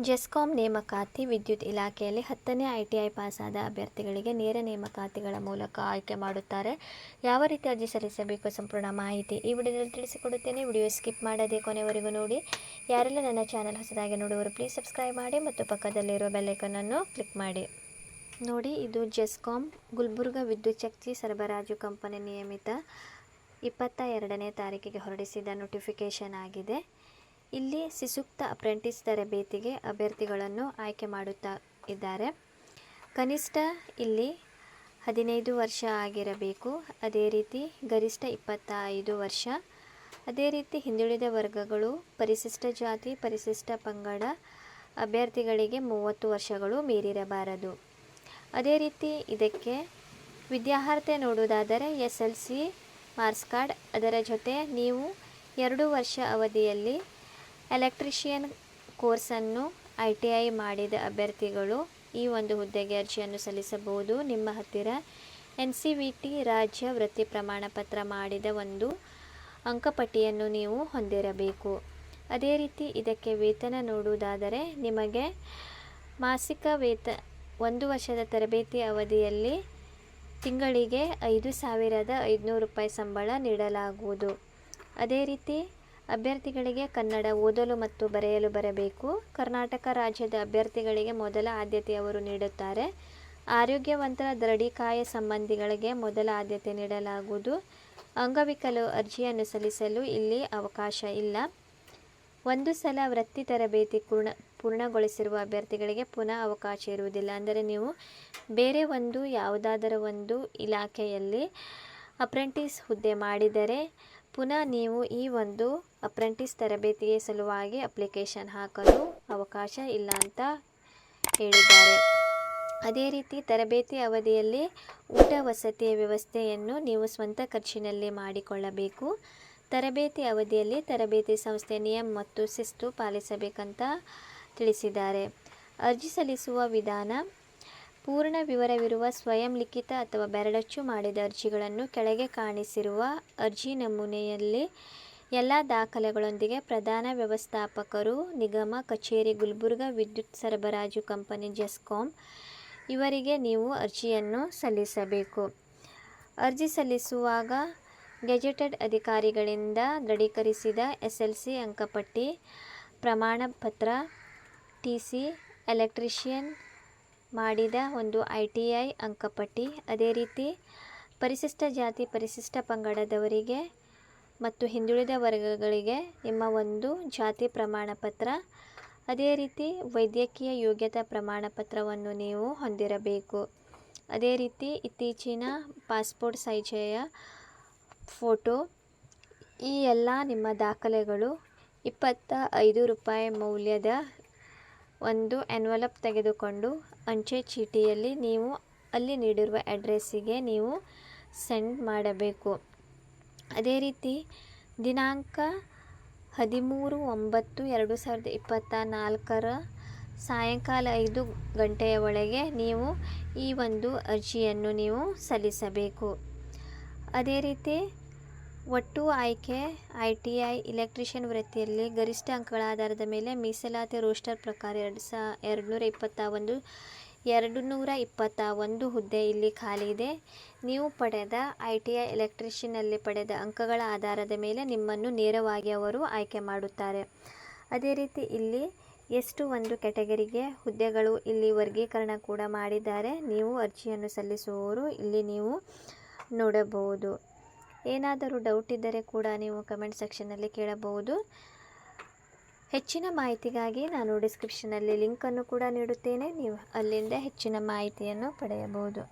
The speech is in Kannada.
ಜೆಸ್ಕಾಂ ನೇಮಕಾತಿ ವಿದ್ಯುತ್ ಇಲಾಖೆಯಲ್ಲಿ 10ನೇ ITI ಪಾಸಾದ ಅಭ್ಯರ್ಥಿಗಳಿಗೆ ನೇರ ನೇಮಕಾತಿಗಳ ಮೂಲಕ ಆಯ್ಕೆ ಮಾಡುತ್ತಾರೆ. ಯಾವ ರೀತಿ ಅರ್ಜಿ ಸಲ್ಲಿಸಬೇಕು ಸಂಪೂರ್ಣ ಮಾಹಿತಿ ಈ ವಿಡಿಯೋದಲ್ಲಿ ತಿಳಿಸಿಕೊಡುತ್ತೇನೆ. ವಿಡಿಯೋ ಸ್ಕಿಪ್ ಮಾಡದೆ ಕೊನೆವರೆಗೂ ನೋಡಿ. ಯಾರೆಲ್ಲ ನನ್ನ ಚಾನಲ್ ಹೊಸದಾಗಿ ನೋಡುವವರು ಪ್ಲೀಸ್ ಸಬ್ಸ್ಕ್ರೈಬ್ ಮಾಡಿ ಮತ್ತು ಪಕ್ಕದಲ್ಲಿರೋ ಬೆಲ್ ಐಕಾನ್ ಅನ್ನು ಕ್ಲಿಕ್ ಮಾಡಿ. ನೋಡಿ, ಇದು ಜೆಸ್ಕಾಂ ಗುಲ್ಬರ್ಗ ವಿದ್ಯುತ್ ಶಕ್ತಿ ಸರಬರಾಜು ಕಂಪನಿ ನಿಯಮಿತ 22ನೇ ತಾರೀಕಿಗೆ ಹೊರಡಿಸಿದ ನೋಟಿಫಿಕೇಷನ್ ಆಗಿದೆ. ಇಲ್ಲಿ ಸುಸೂಕ್ತ ಅಪ್ರೆಂಟಿಸ್ ತರಬೇತಿಗೆ ಅಭ್ಯರ್ಥಿಗಳನ್ನು ಆಯ್ಕೆ ಮಾಡುತ್ತಾ ಇದ್ದಾರೆ. ಕನಿಷ್ಠ ಇಲ್ಲಿ 15 ವರ್ಷ ಆಗಿರಬೇಕು. ಅದೇ ರೀತಿ ಗರಿಷ್ಠ 25 ವರ್ಷ. ಅದೇ ರೀತಿ ಹಿಂದುಳಿದ ವರ್ಗಗಳು, ಪರಿಶಿಷ್ಟ ಜಾತಿ, ಪರಿಶಿಷ್ಟ ಪಂಗಡ ಅಭ್ಯರ್ಥಿಗಳಿಗೆ 30 ವರ್ಷಗಳು ಮೀರಿರಬಾರದು. ಅದೇ ರೀತಿ ಇದಕ್ಕೆ ವಿದ್ಯಾರ್ಹತೆ ನೋಡುವುದಾದರೆ SLC ಮಾರ್ಕ್ಸ್ ಕಾರ್ಡ್, ಅದರ ಜೊತೆ ನೀವು 2 ವರ್ಷ ಅವಧಿಯಲ್ಲಿ ಎಲೆಕ್ಟ್ರಿಷಿಯನ್ ಕೋರ್ಸನ್ನು ITI ಮಾಡಿದ ಅಭ್ಯರ್ಥಿಗಳು ಈ ಒಂದು ಹುದ್ದೆಗೆ ಅರ್ಜಿಯನ್ನು ಸಲ್ಲಿಸಬಹುದು. ನಿಮ್ಮ ಹತ್ತಿರ NCVT ರಾಜ್ಯ ವೃತ್ತಿ ಪ್ರಮಾಣ ಪತ್ರ ಮಾಡಿದ ಒಂದು ಅಂಕಪಟ್ಟಿಯನ್ನು ನೀವು ಹೊಂದಿರಬೇಕು. ಅದೇ ರೀತಿ ಇದಕ್ಕೆ ವೇತನ ನೋಡುವುದಾದರೆ ನಿಮಗೆ ಮಾಸಿಕ ಒಂದು ವರ್ಷದ ತರಬೇತಿ ಅವಧಿಯಲ್ಲಿ ತಿಂಗಳಿಗೆ 5,500 ರೂಪಾಯಿ ಸಂಬಳ ನೀಡಲಾಗುವುದು. ಅದೇ ರೀತಿ ಅಭ್ಯರ್ಥಿಗಳಿಗೆ ಕನ್ನಡ ಓದಲು ಮತ್ತು ಬರೆಯಲು ಬರಬೇಕು. ಕರ್ನಾಟಕ ರಾಜ್ಯದ ಅಭ್ಯರ್ಥಿಗಳಿಗೆ ಮೊದಲ ಆದ್ಯತೆ ಅವರು ನೀಡುತ್ತಾರೆ. ಆರೋಗ್ಯವಂತರ ದೃಢೀಕಾಯ ಸಂಬಂಧಿಗಳಿಗೆ ಮೊದಲ ಆದ್ಯತೆ ನೀಡಲಾಗುವುದು. ಅಂಗವಿಕಲರು ಅರ್ಜಿಯನ್ನು ಸಲ್ಲಿಸಲು ಇಲ್ಲಿ ಅವಕಾಶ ಇಲ್ಲ. ಒಂದು ಸಲ ವೃತ್ತಿ ತರಬೇತಿ ಪೂರ್ಣಗೊಳಿಸಿರುವ ಅಭ್ಯರ್ಥಿಗಳಿಗೆ ಪುನಃ ಅವಕಾಶ ಇರುವುದಿಲ್ಲ. ಅಂದರೆ ನೀವು ಬೇರೆ ಯಾವುದಾದರೂ ಒಂದು ಇಲಾಖೆಯಲ್ಲಿ ಅಪ್ರೆಂಟಿಸ್ ಹುದ್ದೆ ಮಾಡಿದರೆ ಪುನಃ ನೀವು ಈ ಒಂದು ಅಪ್ರೆಂಟಿಸ್ ತರಬೇತಿಗೆ ಸಲುವಾಗಿ ಅಪ್ಲಿಕೇಶನ್ ಹಾಕಲು ಅವಕಾಶ ಇಲ್ಲ ಅಂತ ಹೇಳಿದ್ದಾರೆ. ಅದೇ ರೀತಿ ತರಬೇತಿ ಅವಧಿಯಲ್ಲಿ ಊಟ ವಸತಿಯ ವ್ಯವಸ್ಥೆಯನ್ನು ನೀವು ಸ್ವಂತ ಖರ್ಚಿನಲ್ಲಿ ಮಾಡಿಕೊಳ್ಳಬೇಕು. ತರಬೇತಿ ಅವಧಿಯಲ್ಲಿ ತರಬೇತಿ ಸಂಸ್ಥೆ ನಿಯಮ ಮತ್ತು ಶಿಸ್ತು ಪಾಲಿಸಬೇಕಂತ ತಿಳಿಸಿದ್ದಾರೆ. ಅರ್ಜಿ ಸಲ್ಲಿಸುವ ವಿಧಾನ: ಪೂರ್ಣ ವಿವರವಿರುವ ಸ್ವಯಂ ಲಿಖಿತ ಅಥವಾ ಬೆರಳಚ್ಚು ಮಾಡಿದ ಅರ್ಜಿಗಳನ್ನು ಕೆಳಗೆ ಕಾಣಿಸಿರುವ ಅರ್ಜಿ ನಮೂನೆಯಲ್ಲಿ ಎಲ್ಲ ದಾಖಲೆಗಳೊಂದಿಗೆ ಪ್ರಧಾನ ವ್ಯವಸ್ಥಾಪಕರು, ನಿಗಮ ಕಚೇರಿ, ಗುಲ್ಬರ್ಗ ವಿದ್ಯುತ್ ಸರಬರಾಜು ಕಂಪನಿ ಜೆಸ್ಕಾಂ ಇವರಿಗೆ ನೀವು ಅರ್ಜಿಯನ್ನು ಸಲ್ಲಿಸಬೇಕು. ಅರ್ಜಿ ಸಲ್ಲಿಸುವಾಗ ಗೆಜೆಟೆಡ್ ಅಧಿಕಾರಿಗಳಿಂದ ದೃಢೀಕರಿಸಿದ SLC ಅಂಕಪಟ್ಟಿ, ಪ್ರಮಾಣ ಪತ್ರ, TC, ಎಲೆಕ್ಟ್ರಿಷಿಯನ್ ಮಾಡಿದ ಒಂದು ITI ಅಂಕಪಟ್ಟಿ, ಅದೇ ರೀತಿ ಪರಿಶಿಷ್ಟ ಜಾತಿ, ಪರಿಶಿಷ್ಟ ಪಂಗಡದವರಿಗೆ ಮತ್ತು ಹಿಂದುಳಿದ ವರ್ಗಗಳಿಗೆ ನಿಮ್ಮ ಒಂದು ಜಾತಿ ಪ್ರಮಾಣ ಪತ್ರ, ಅದೇ ರೀತಿ ವೈದ್ಯಕೀಯ ಯೋಗ್ಯತಾ ಪ್ರಮಾಣ ಪತ್ರವನ್ನು ನೀವು ಹೊಂದಿರಬೇಕು. ಅದೇ ರೀತಿ ಇತ್ತೀಚಿನ ಪಾಸ್ಪೋರ್ಟ್ ಸೈಜೆಯ ಫೋಟೋ, ಈ ಎಲ್ಲ ನಿಮ್ಮ ದಾಖಲೆಗಳು 25 ರೂಪಾಯಿ ಮೌಲ್ಯದ ಒಂದು ಎನ್ವಲಪ್ ತೆಗೆದುಕೊಂಡು ಅಂಚೆ ಚೀಟಿಯಲ್ಲಿ ನೀವು ಅಲ್ಲಿ ನೀಡಿರುವ ಅಡ್ರೆಸ್ಸಿಗೆ ನೀವು ಸೆಂಡ್ ಮಾಡಬೇಕು. ಅದೇ ರೀತಿ ದಿನಾಂಕ 13/9/2024 ಸಾಯಂಕಾಲ 5 ಗಂಟೆಯ ಒಳಗೆ ನೀವು ಈ ಒಂದು ಅರ್ಜಿಯನ್ನು ನೀವು ಸಲ್ಲಿಸಬೇಕು. ಅದೇ ರೀತಿ ಒಟ್ಟು ಆಯ್ಕೆ ITI ಎಲೆಕ್ಟ್ರಿಷಿಯನ್ ವೃತ್ತಿಯಲ್ಲಿ ಗರಿಷ್ಠ ಅಂಕಗಳ ಆಧಾರದ ಮೇಲೆ ಮೀಸಲಾತಿ ರೋಸ್ಟರ್ ಪ್ರಕಾರ 221 ಹುದ್ದೆ ಇಲ್ಲಿ ಖಾಲಿ ಇದೆ. ನೀವು ಪಡೆದ ITI ಎಲೆಕ್ಟ್ರಿಷಿಯನ್ನಲ್ಲಿ ಪಡೆದ ಅಂಕಗಳ ಆಧಾರದ ಮೇಲೆ ನಿಮ್ಮನ್ನು ನೇರವಾಗಿ ಅವರು ಆಯ್ಕೆ ಮಾಡುತ್ತಾರೆ. ಅದೇ ರೀತಿ ಇಲ್ಲಿ ಎಷ್ಟು ಒಂದು ಕ್ಯಾಟಗರಿಗೆ ಹುದ್ದೆಗಳು ಇಲ್ಲಿ ವರ್ಗೀಕರಣ ಕೂಡ ಮಾಡಿದ್ದಾರೆ. ನೀವು ಅರ್ಜಿಯನ್ನು ಸಲ್ಲಿಸುವವರು ಇಲ್ಲಿ ನೀವು ನೋಡಬಹುದು. ಏನಾದರೂ ಡೌಟ್ ಇದ್ದರೆ ಕೂಡ ನೀವು ಕಮೆಂಟ್ ಸೆಕ್ಷನ್ನಲ್ಲಿ ಕೇಳಬಹುದು. ಹೆಚ್ಚಿನ ಮಾಹಿತಿಗಾಗಿ ನಾನು ಡಿಸ್ಕ್ರಿಪ್ಷನಲ್ಲಿ ಲಿಂಕನ್ನು ಕೂಡ ನೀಡುತ್ತೇನೆ. ನೀವು ಅಲ್ಲಿಂದ ಹೆಚ್ಚಿನ ಮಾಹಿತಿಯನ್ನು ಪಡೆಯಬಹುದು.